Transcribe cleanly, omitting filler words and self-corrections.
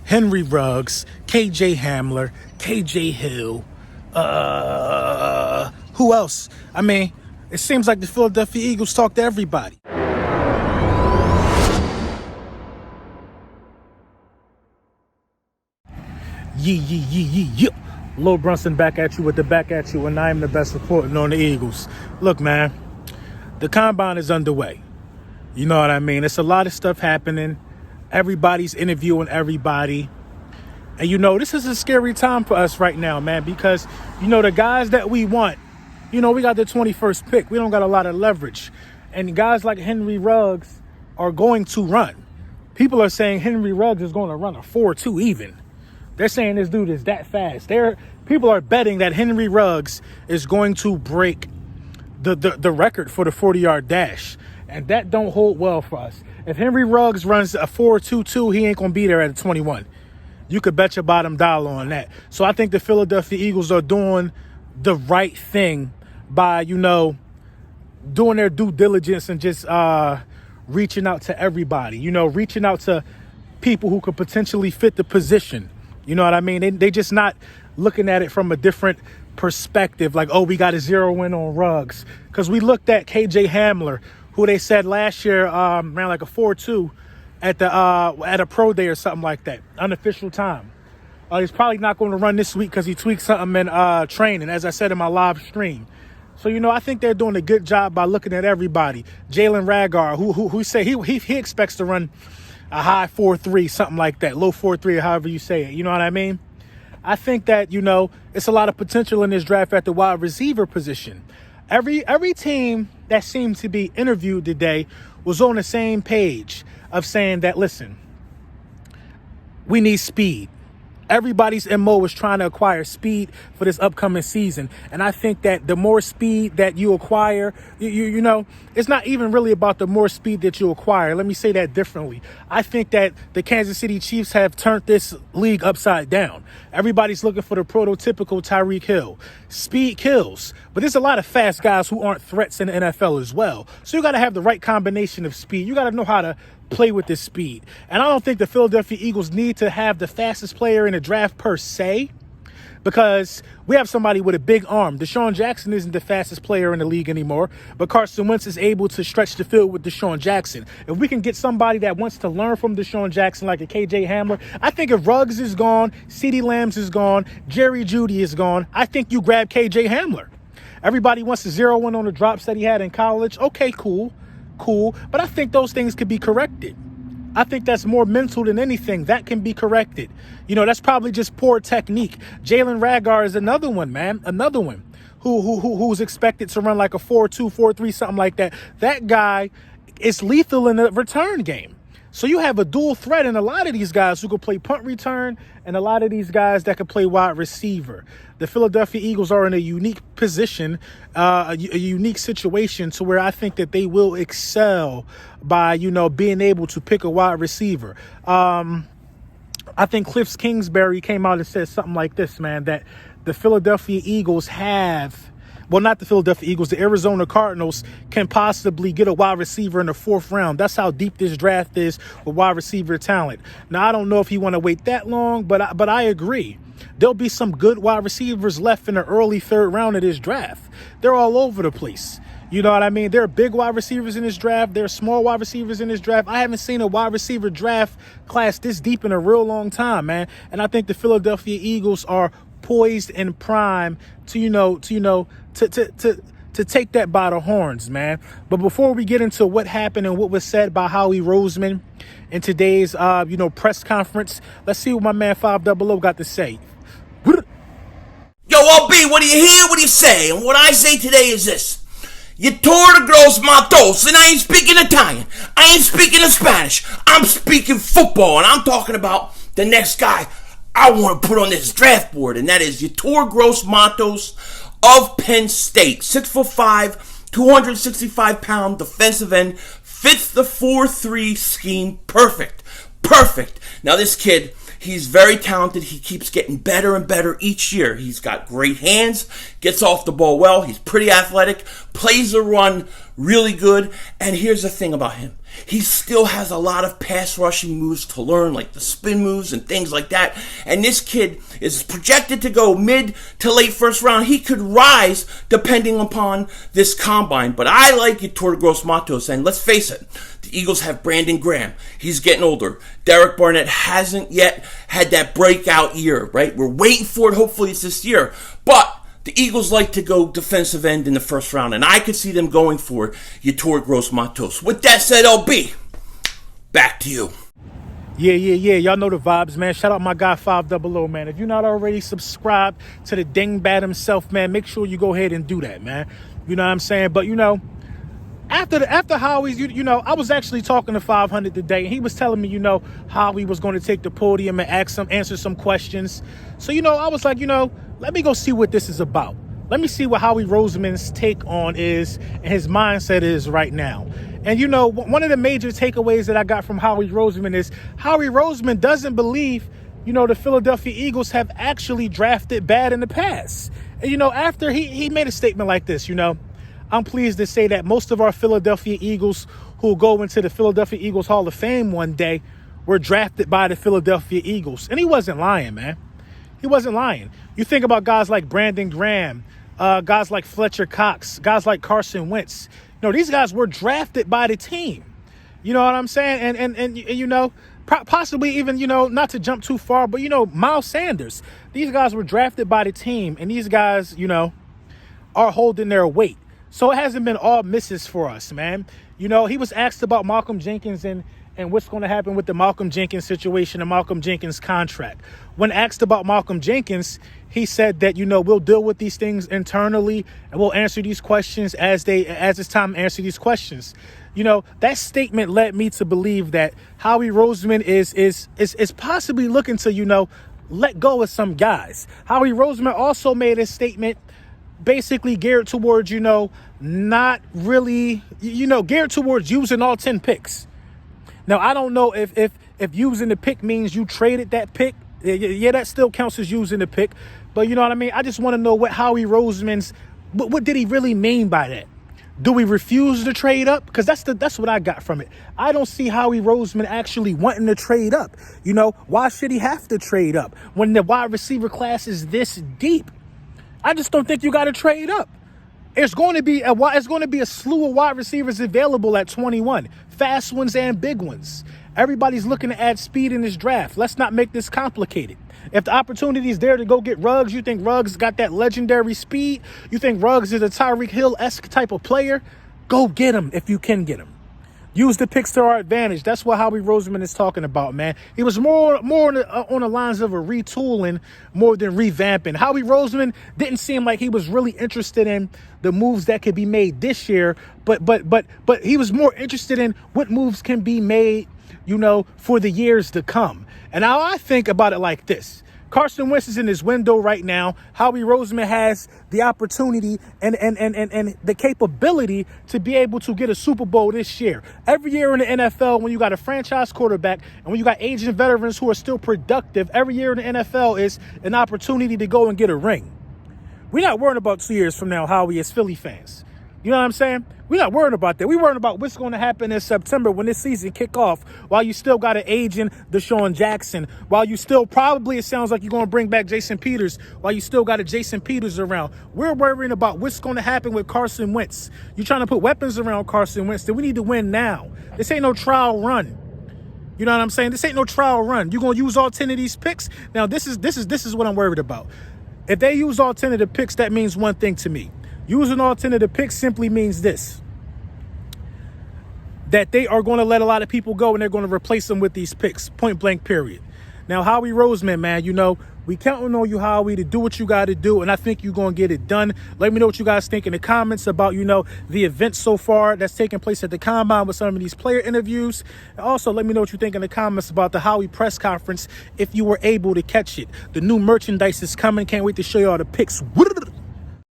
Henry Ruggs, KJ Hamler, KJ Hill. Who else? I mean, it seems like the Philadelphia Eagles talk to everybody. Yeah. Lil Brunson back at you with the back at you, and I am the best reporting on the Eagles. Look, man, the combine is underway. You know what I mean? It's a lot of stuff happening. Everybody's interviewing everybody. And, this is a scary time for us right now, man, because, the guys that we want, we got the 21st pick. We don't got a lot of leverage. And guys like Henry Ruggs are going to run. People are saying Henry Ruggs is going to run a 4.2 even. They're saying this dude is that fast. People are betting that Henry Ruggs is going to break the record for the 40-yard dash. And that don't hold well for us. If Henry Ruggs runs a 4.22, he ain't going to be there at a 21. You could bet your bottom dollar on that. So I think the Philadelphia Eagles are doing the right thing by, doing their due diligence and just reaching out to everybody, reaching out to people who could potentially fit the position. You know what I mean? They just not looking at it from a different perspective, like, oh, we got to zero in on Ruggs. Because we looked at KJ Hamler, who they said last year ran like a 4.2 at a pro day or something like that, unofficial time. He's probably not going to run this week because he tweaked something in training, as I said in my live stream. So, I think they're doing a good job by looking at everybody. Jalen Ragar, who say he expects to run a high 4.3, something like that, low 4.3, or however you say it. You know what I mean? I think that, it's a lot of potential in this draft at the wide receiver position. Every team that seemed to be interviewed today was on the same page of saying that, listen, we need speed. Everybody's MO is trying to acquire speed for this upcoming season. And I think that the more speed that you acquire, it's not even really about the more speed that you acquire. Let me say that differently. I think that the Kansas City Chiefs have turned this league upside down. Everybody's looking for the prototypical Tyreek Hill. Speed kills. But there's a lot of fast guys who aren't threats in the NFL as well. So you got to have the right combination of speed. You got to know how to play with this speed. And I don't think the Philadelphia Eagles need to have the fastest player in the draft per se, because we have somebody with a big arm. Deshaun Jackson isn't the fastest player in the league anymore, but Carson Wentz is able to stretch the field with Deshaun Jackson. If we can get somebody that wants to learn from Deshaun Jackson, like a KJ Hamler, I think if Ruggs is gone, CeeDee Lambs is gone, Jerry Jeudy is gone, I think you grab KJ Hamler. Everybody wants to zero in on the drops that he had in college. Okay, cool. But I think those things could be corrected. I think that's more mental than anything. That can be corrected. That's probably just poor technique. Jalen Ragar is another one, man. Another one who's expected to run like a 4.2, 4.3, something like that. That guy is lethal in the return game. So you have a dual threat in a lot of these guys who could play punt return and a lot of these guys that could play wide receiver. The Philadelphia Eagles are in a unique position, a unique situation to where I think that they will excel by, being able to pick a wide receiver. I think Cliff Kingsbury came out and said something like this, man, that the Philadelphia Eagles have... Well, not the Philadelphia Eagles. The Arizona Cardinals can possibly get a wide receiver in the 4th round. That's how deep this draft is with wide receiver talent. Now, I don't know if you want to wait that long, but I agree. There'll be some good wide receivers left in the early 3rd round of this draft. They're all over the place. You know what I mean? There are big wide receivers in this draft. There are small wide receivers in this draft. I haven't seen a wide receiver draft class this deep in a real long time, man. And I think the Philadelphia Eagles are poised and prime to take that by the horns, man. But before we get into what happened and what was said by Howie Roseman in today's press conference, let's see what my man 500 got to say. Yo, OB, what do you hear? What do you say? And what I say today is this. You tore the gross matos, and I ain't speaking Italian. I ain't speaking Spanish. I'm speaking football, and I'm talking about the next guy I want to put on this draft board, and that is Yetur Gross-Matos of Penn State. 6'5", 265-pound defensive end, fits the 4-3 scheme perfect. Now this kid, he's very talented. He keeps getting better and better each year. He's got great hands, gets off the ball well. He's pretty athletic, plays the run really good. And here's the thing about him. He still has a lot of pass rushing moves to learn, like the spin moves and things like that. And this kid is projected to go mid to late first round. He could rise depending upon this combine. But I like Yetur Gross-Matos. And let's face it, the Eagles have Brandon Graham. He's getting older. Derek Barnett hasn't yet had that breakout year, right? We're waiting for it. Hopefully it's this year. But the Eagles like to go defensive end in the first round, and I could see them going for Yetur Gross-Matos. With that said, LB, back to you. Yeah. Y'all know the vibes, man. Shout out my guy 500, man. If you're not already subscribed to the dingbat himself, man, make sure you go ahead and do that, man. You know what I'm saying? But, after Howie's, I was actually talking to 500 today, and he was telling me, Howie was going to take the podium and answer some questions. So, I was like, let me go see what this is about. Let me see what Howie Roseman's take on is and his mindset is right now. And, one of the major takeaways that I got from Howie Roseman is Howie Roseman doesn't believe, the Philadelphia Eagles have actually drafted bad in the past. And, after he made a statement like this, I'm pleased to say that most of our Philadelphia Eagles who will go into the Philadelphia Eagles Hall of Fame one day were drafted by the Philadelphia Eagles. And he wasn't lying, man. He wasn't lying. You think about guys like Brandon Graham, guys like Fletcher Cox, guys like Carson Wentz. These guys were drafted by the team. You know what I'm saying? And possibly even, not to jump too far, but, Miles Sanders. These guys were drafted by the team, and these guys, are holding their weight. So it hasn't been all misses for us, man. He was asked about Malcolm Jenkins and what's going to happen with the Malcolm Jenkins situation and Malcolm Jenkins contract. When asked about Malcolm Jenkins, he said that, we'll deal with these things internally and we'll answer these questions as it's time to answer these questions. That statement led me to believe that Howie Roseman is possibly looking to, let go of some guys. Howie Roseman also made a statement basically geared towards, not really, geared towards using all 10 picks. Now, I don't know if using the pick means you traded that pick. Yeah, that still counts as using the pick. But you know what I mean? I just want to know what Howie Roseman's, what did he really mean by that? Do we refuse to trade up? Because that's what I got from it. I don't see Howie Roseman actually wanting to trade up. Why should he have to trade up when the wide receiver class is this deep? I just don't think you got to trade up. It's going to be a slew of wide receivers available at 21, fast ones and big ones. Everybody's looking to add speed in this draft. Let's not make this complicated. If the opportunity is there to go get Ruggs, you think Ruggs got that legendary speed? You think Ruggs is a Tyreek Hill-esque type of player? Go get him if you can get him. Use the picks to our advantage. That's what Howie Roseman is talking about, man. He was more on the lines of a retooling more than revamping. Howie Roseman didn't seem like he was really interested in the moves that could be made this year, but he was more interested in what moves can be made, for the years to come. And now I think about it like this. Carson Wentz is in his window right now. Howie Roseman has the opportunity and the capability to be able to get a Super Bowl this year. Every year in the NFL, when you got a franchise quarterback and when you got aging veterans who are still productive, every year in the NFL is an opportunity to go and get a ring. We're not worrying about 2 years from now, Howie, as Philly fans. You know what I'm saying? We're not worrying about that. We're worrying about what's going to happen in September when this season kick off, while you still got an aging Deshaun Jackson, while you still probably, it sounds like you're going to bring back Jason Peters, while you still got a Jason Peters around. We're worrying about what's going to happen with Carson Wentz. You're trying to put weapons around Carson Wentz. Then we need to win now. This ain't no trial run. You know what I'm saying? This ain't no trial run. You're going to use all 10 of these picks? Now, this is what I'm worried about. If they use all 10 of the picks, that means one thing to me. Using all 10 of the picks simply means this: that they are going to let a lot of people go and they're going to replace them with these picks, point blank, period. Now, Howie Roseman, man, we counting on you, Howie, to do what you got to do, and I think you're going to get it done. Let me know what you guys think in the comments about, the event so far that's taking place at the Combine with some of these player interviews. And also, let me know what you think in the comments about the Howie press conference if you were able to catch it. The new merchandise is coming. Can't wait to show you all the pics.